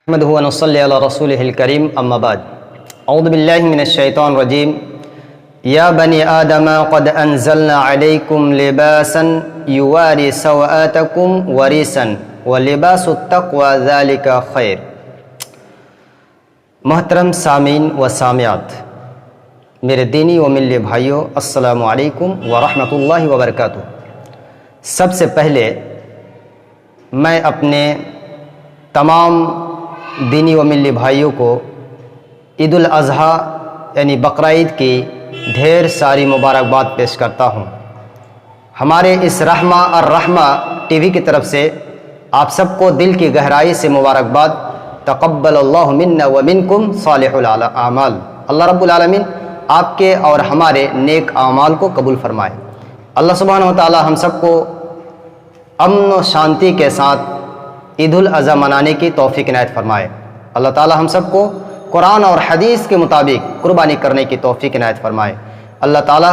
احمدہ و نصلی علی رسولہ الکریم اما بعد اعوذ باللہ من الشیطان الرجیم یا بنی آدم قد انزلنا علیکم لباسا یواری سوآتکم وریسا ولباس التقوی ذالک خیر۔ محترم سامعین و سامعات، میرے دینی و ملی بھائیوں، السلام علیکم ورحمۃ اللہ وبرکاتہ۔ سب سے پہلے میں اپنے تمام دینی و ملی بھائیوں کو عید الاضحیٰ یعنی بقرہ عید کی ڈھیر ساری مبارکباد پیش کرتا ہوں۔ ہمارے اس رحمہ الرحمہ ٹی وی کی طرف سے آپ سب کو دل کی گہرائی سے مبارکباد۔ تقبل اللہ منا ومنکم صالح الاعمال۔ اللہ رب العالمین آپ کے اور ہمارے نیک اعمال کو قبول فرمائے۔ اللہ سبحانہ و تعالی ہم سب کو امن و شانتی کے ساتھ عید الاضحیٰ منانے کی توفیق عنایت فرمائے۔ اللہ تعالی ہم سب کو قرآن اور حدیث کے مطابق قربانی کرنے کی توفیق عنایت فرمائے۔ اللہ تعالی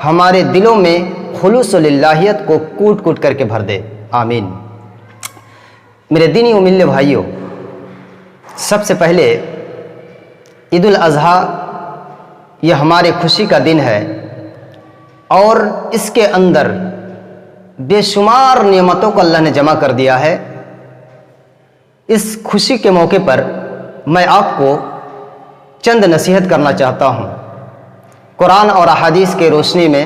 ہمارے دلوں میں خلوص و للہیت کو کوٹ کوٹ کر کے بھر دے، آمین۔ میرے دینی و ملی بھائیوں، سب سے پہلے عید الاضحیٰ یہ ہمارے خوشی کا دن ہے اور اس کے اندر بے شمار نعمتوں کو اللہ نے جمع کر دیا ہے۔ اس خوشی کے موقع پر میں آپ کو چند نصیحت کرنا چاہتا ہوں قرآن اور احادیث کے روشنی میں،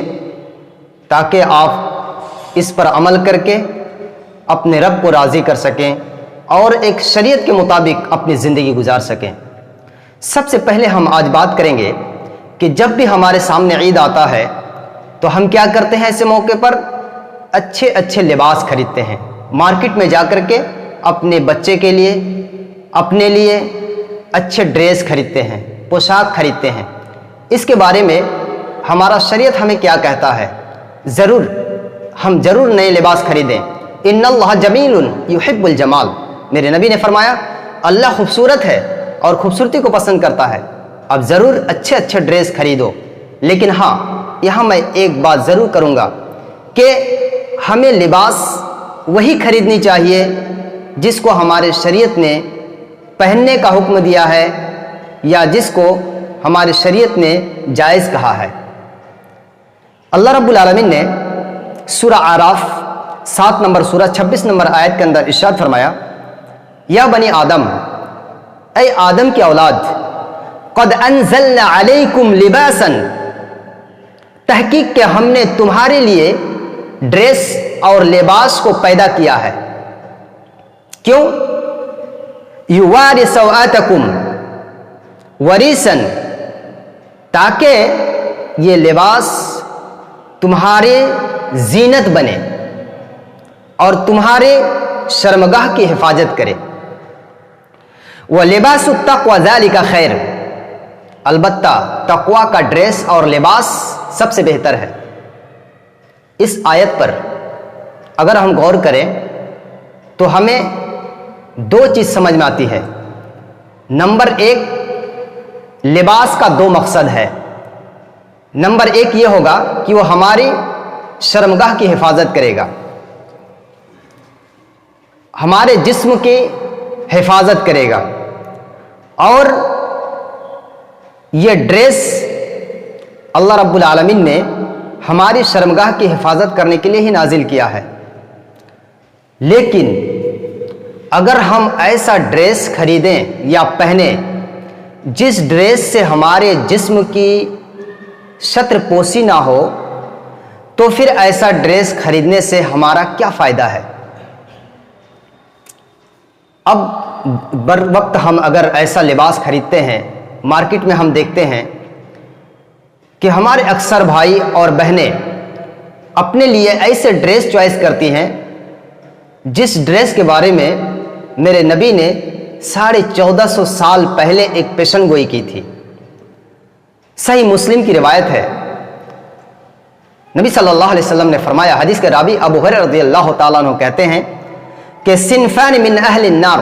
تاکہ آپ اس پر عمل کر کے اپنے رب کو راضی کر سکیں اور ایک شریعت کے مطابق اپنی زندگی گزار سکیں۔ سب سے پہلے ہم آج بات کریں گے کہ جب بھی ہمارے سامنے عید آتا ہے تو ہم کیا کرتے ہیں؟ ایسے موقع پر اچھے اچھے لباس خریدتے ہیں، مارکیٹ میں جا کر کے اپنے بچے کے لیے، اپنے لیے اچھے ڈریس خریدتے ہیں، پوشاک خریدتے ہیں۔ اس کے بارے میں ہمارا شریعت ہمیں کیا کہتا ہے؟ ہم ضرور نئے لباس خریدیں۔ ان اللہ جمیل یحب الجمال۔ میرے نبی نے فرمایا اللہ خوبصورت ہے اور خوبصورتی کو پسند کرتا ہے۔ اب ضرور اچھے اچھے ڈریس خریدو، لیکن ہاں یہاں میں ایک بات ضرور کروں گا کہ ہمیں لباس وہی خریدنی چاہیے جس کو ہمارے شریعت نے پہننے کا حکم دیا ہے یا جس کو ہمارے شریعت نے جائز کہا ہے۔ اللہ رب العالمین نے سورہ اعراف 7 نمبر سورہ 26 نمبر آیت کے اندر ارشاد فرمایا، یا بنی آدم، اے آدم کی اولاد، قد انزلنا علیکم لباسا، تحقیق کہ ہم نے تمہارے لیے ڈریس اور لباس کو پیدا کیا ہے۔ کیوں؟ یواری سوآتکم وریسن، تاکہ یہ لباس تمہارے زینت بنے اور تمہارے شرمگاہ کی حفاظت کرے۔ وَلِبَاسُ التَّقْوَى ذَلِكَ خیر، البتہ تقوی کا ڈریس اور لباس سب سے بہتر ہے۔ اس آیت پر اگر ہم غور کریں تو ہمیں دو چیز سمجھ میں آتی ہے۔ نمبر ایک، لباس کا دو مقصد ہے۔ نمبر ایک یہ ہوگا کہ وہ ہماری شرمگاہ کی حفاظت کرے گا، ہمارے جسم کی حفاظت کرے گا، اور یہ ڈریس اللہ رب العالمین نے ہماری شرمگاہ کی حفاظت کرنے کے لیے ہی نازل کیا ہے۔ لیکن اگر ہم ایسا ڈریس خریدیں یا پہنیں جس ڈریس سے ہمارے جسم کی شطر پوشی نہ ہو، تو پھر ایسا ڈریس خریدنے سے ہمارا کیا فائدہ ہے؟ اب بر وقت ہم اگر ایسا لباس خریدتے ہیں، مارکیٹ میں ہم دیکھتے ہیں کہ ہمارے اکثر بھائی اور بہنیں اپنے لیے ایسے ڈریس چوائس کرتی ہیں جس ڈریس کے بارے میں میرے نبی نے 1450 سال پہلے ایک پیشن گوئی کی تھی۔ صحیح مسلم کی روایت ہے، نبی صلی اللہ علیہ وسلم نے فرمایا، حدیث کے راوی ابو ہریرہ رضی اللہ تعالیٰ عنہ کہتے ہیں کہ صنفان من اہل النار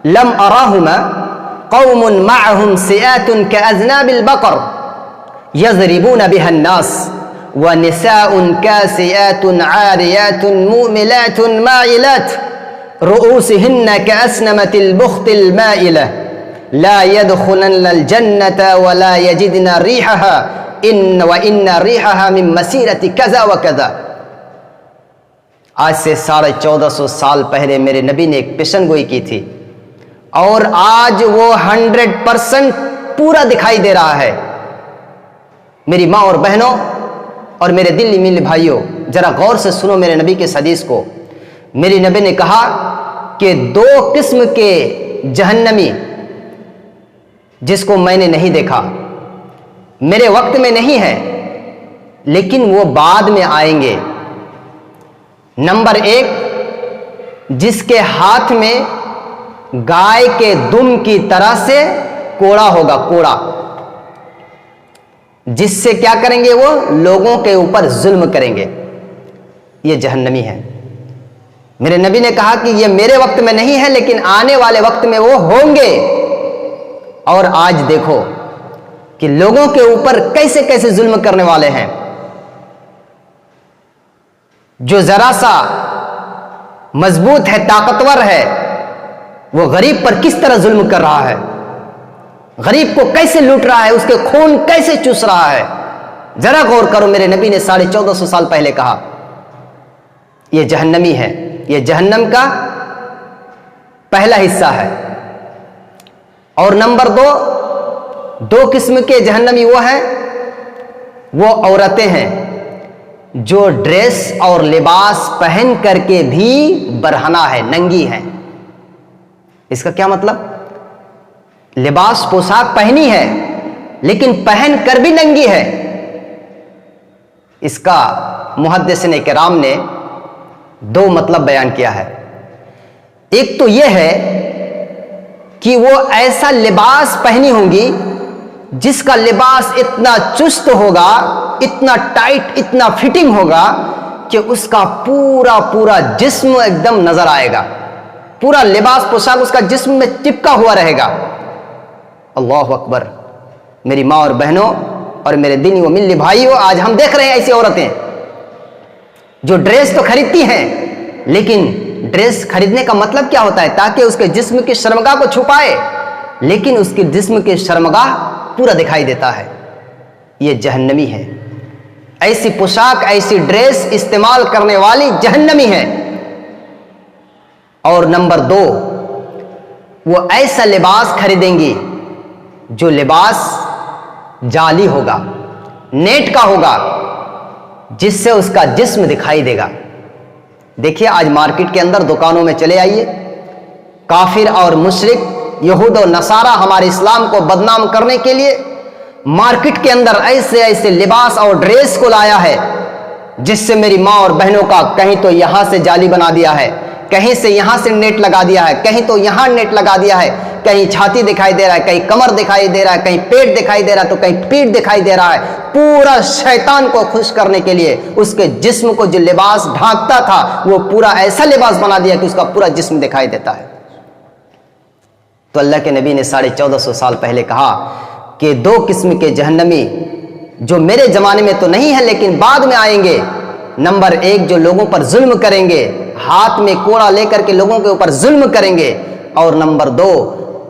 لم اراہما قوم معهم سیات کاذناب البقر یضربون بها الناس ونساء کاسیات عاریات موملات ماعلات رؤوسهن كأسنمة البخت المائلة لا يدخلن الجنة ولا يجدن ريحها وإن ريحها من مسيرة كذا وكذا. آج سے 1450 سال پہلے میرے نبی نے ایک پیشن گوئی کی تھی اور آج وہ 100% پورا دکھائی دے رہا ہے. میری ماں اور بہنوں اور میرے دلی میل بھائیوں، ذرا غور سے سنو میرے نبی کے اس حدیث کو. میری نبی نے کہا کہ 2 قسم کے جہنمی جس کو میں نے نہیں دیکھا، میرے وقت میں نہیں ہے لیکن وہ بعد میں آئیں گے. نمبر 1، جس کے ہاتھ میں گائے کے دم کی طرح سے کوڑا ہوگا، کوڑا، جس سے کیا کریں گے؟ وہ لوگوں کے اوپر ظلم کریں گے. یہ جہنمی ہے. میرے نبی نے کہا کہ یہ میرے وقت میں نہیں ہے لیکن آنے والے وقت میں وہ ہوں گے. اور آج دیکھو کہ لوگوں کے اوپر کیسے کیسے ظلم کرنے والے ہیں. جو ذرا سا مضبوط ہے، طاقتور ہے، وہ غریب پر کس طرح ظلم کر رہا ہے، غریب کو کیسے لوٹ رہا ہے، اس کے خون کیسے چوس رہا ہے. ذرا غور کرو. میرے نبی نے 1450 سال پہلے کہا یہ جہنمی ہے. یہ جہنم کا پہلا حصہ ہے. اور نمبر 2 قسم کے جہنمی وہ ہیں، وہ عورتیں ہیں جو ڈریس اور لباس پہن کر کے بھی برہنہ ہے، ننگی ہے. اس کا کیا مطلب؟ لباس پوشاک پہنی ہے لیکن پہن کر بھی ننگی ہے. اس کا محدثین کرام نے 2 مطلب بیان کیا ہے. ایک تو یہ ہے کہ وہ ایسا لباس پہنی ہوں گی جس کا لباس اتنا چست ہوگا، اتنا ٹائٹ، اتنا فٹنگ ہوگا کہ اس کا پورا جسم ایک دم نظر آئے گا. پورا لباس پوشاک اس کا جسم میں چپکا ہوا رہے گا. اللہ اکبر. میری ماں اور بہنوں اور میرے دینی و ملی بھائیوں، آج ہم دیکھ رہے ہیں ایسی عورتیں جو ڈریس تو خریدتی ہیں لیکن ڈریس خریدنے کا مطلب کیا ہوتا ہے؟ تاکہ اس کے جسم کی شرمگاہ کو چھپائے، لیکن اس کے جسم کی شرمگاہ پورا دکھائی دیتا ہے. یہ جہنمی ہے. ایسی پوشاک، ایسی ڈریس استعمال کرنے والی جہنمی ہے. اور نمبر 2، وہ ایسا لباس خریدیں گی جو لباس جعلی ہوگا، نیٹ کا ہوگا، جس سے اس کا جسم دکھائی دے گا. دیکھیے آج مارکیٹ کے اندر دکانوں میں چلے آئیے، کافر اور مشرک، یہود و نصارہ ہمارے اسلام کو بدنام کرنے کے لیے مارکیٹ کے اندر ایسے ایسے لباس اور ڈریس کو لایا ہے جس سے میری ماں اور بہنوں کا کہیں تو یہاں سے جعلی بنا دیا ہے، کہیں سے یہاں سے نیٹ لگا دیا ہے، کہیں تو یہاں نیٹ لگا دیا ہے، کہیں چھاتی دکھائی دے رہا ہے، کہیں کمر دکھائی دے رہا ہے، کہیں پیٹ دکھائی دے رہا ہے تو کہیں پیٹ دکھائی دے رہا ہے. پورا شیطان کو خوش کرنے کے لیے اس کے جسم کو جو لباس ڈھانکتا تھا وہ پورا ایسا لباس بنا دیا کہ اس کا پورا جسم دکھائی دیتا ہے. تو اللہ کے نبی نے 1450 سال پہلے کہا کہ 2 قسم کے جہنمی جو میرے زمانے میں تو نہیں ہے لیکن بعد میں آئیں گے. نمبر 1، جو لوگوں پر ظلم کریں گے، ہاتھ میں کوڑا لے کر کے لوگوں کے اوپر ظلم کریں گے. اور نمبر 2،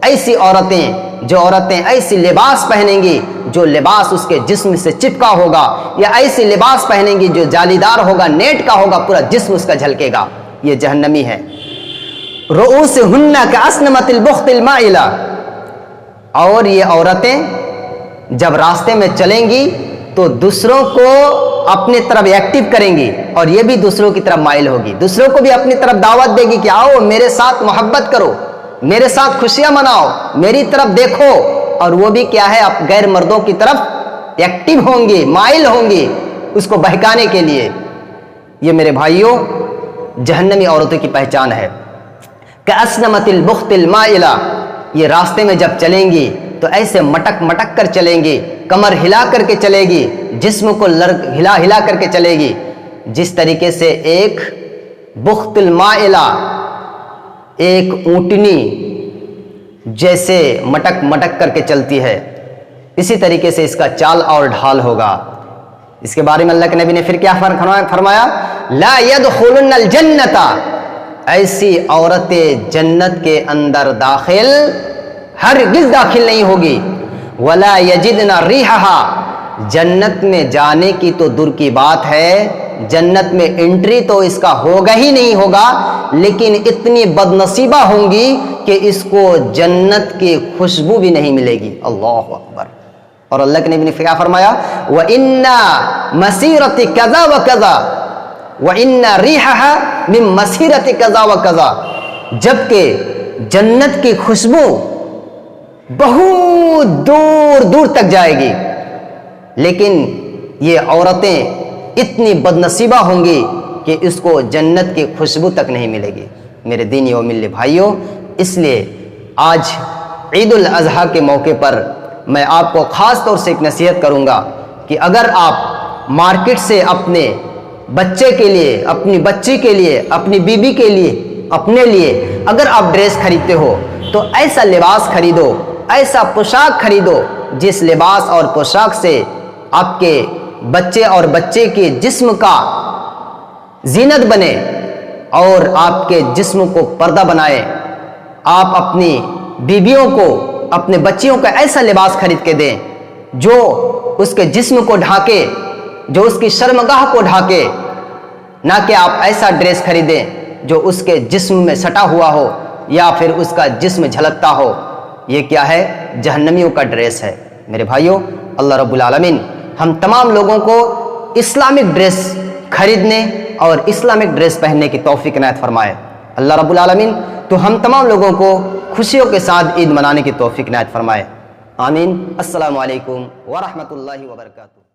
ایسی عورتیں ایسی لباس پہنیں گی جو لباس اس کے جسم سے چپکا ہوگا، یا ایسی لباس پہنیں گی جو جالیدار ہوگا، نیٹ کا ہوگا، پورا جسم اس کا جھلکے گا. یہ جہنمی ہے. رؤوسہن کأسنمۃ البخت المائلہ. اور یہ عورتیں جب راستے میں چلیں گی تو دوسروں کو اپنی طرف ایکٹیو کریں گی اور یہ بھی دوسروں کی طرف مائل ہوگی، دوسروں کو بھی اپنی طرف دعوت دے گی کہ آؤ میرے ساتھ محبت کرو، میرے ساتھ خوشیاں مناؤ، میری طرف دیکھو. اور وہ بھی کیا ہے؟ اب غیر مردوں کی طرف ایکٹیو ہوں گی، مائل ہوں گی اس کو بہکانے کے لیے. یہ میرے بھائیوں جہنمی عورتوں کی پہچان ہے. کأسنمۃ البخت المائلہ. یہ راستے میں جب چلیں گی تو ایسے مٹک مٹک کر چلیں گی، کمر ہلا کر کے چلے گی، جسم کو ہلا ہلا کر کے چلے گی، جس طریقے سے ایک بخت المائلہ، ایک اونٹنی جیسے مٹک مٹک کر کے چلتی ہے، اسی طریقے سے اس کا چال اور ڈھال ہوگا. اس کے بارے میں اللہ کے نبی نے پھر کیا فرمایا؟ لا يدخلن الجنت. ایسی عورتیں جنت کے اندر داخل ہرگز داخل نہیں ہوگی. ولا یجدن ریحہا، جنت میں جانے کی تو دور کی بات ہے، جنت میں انٹری تو اس کا ہوگا ہی نہیں ہوگا، لیکن اتنی بد نصیبہ ہوں گی کہ اس کو جنت کی خوشبو بھی نہیں ملے گی. اللہ اکبر. اور اللہ کے نبی نے کیا فرمایا؟ وَإِنَّ مَسِيرَةِ كَذَا وَكَذَا وَإِنَّ رِيحَهَا مِن مَسِيرَةِ كَذَا وَكَذَا، جبکہ جنت کی خوشبو بہت دور دور تک جائے گی، لیکن یہ عورتیں اتنی بد نصیبہ ہوں گی کہ اس کو جنت کی خوشبو تک نہیں ملے گی. میرے دینی و ملی بھائیوں، اس لیے آج عید الاضحیٰ کے موقع پر میں آپ کو خاص طور سے ایک نصیحت کروں گا کہ اگر آپ مارکیٹ سے اپنے بچے کے لیے، اپنی بچی کے لیے، اپنی بیوی کے لیے، اپنے لیے اگر آپ ڈریس خریدتے ہو تو ایسا لباس خریدو، ایسا پوشاک خریدو جس لباس اور پوشاک سے آپ کے بچے اور بچے کے جسم کا زینت بنے اور آپ کے جسم کو پردہ بنائے. آپ اپنی بیویوں کو، اپنے بچیوں کا ایسا لباس خرید کے دیں جو اس کے جسم کو ڈھانکے، جو اس کی شرمگاہ کو ڈھانکے، نہ کہ آپ ایسا ڈریس خریدیں جو اس کے جسم میں سٹا ہوا ہو یا پھر اس کا جسم جھلکتا ہو. یہ کیا ہے؟ جہنمیوں کا ڈریس ہے. میرے بھائیوں، اللہ رب العالمین ہم تمام لوگوں کو اسلامک ڈریس خریدنے اور اسلامک ڈریس پہننے کی توفیق عنایت فرمائے. اللہ رب العالمین تو ہم تمام لوگوں کو خوشیوں کے ساتھ عید منانے کی توفیق عنایت فرمائے. آمین. السلام علیکم ورحمۃ اللہ وبرکاتہ.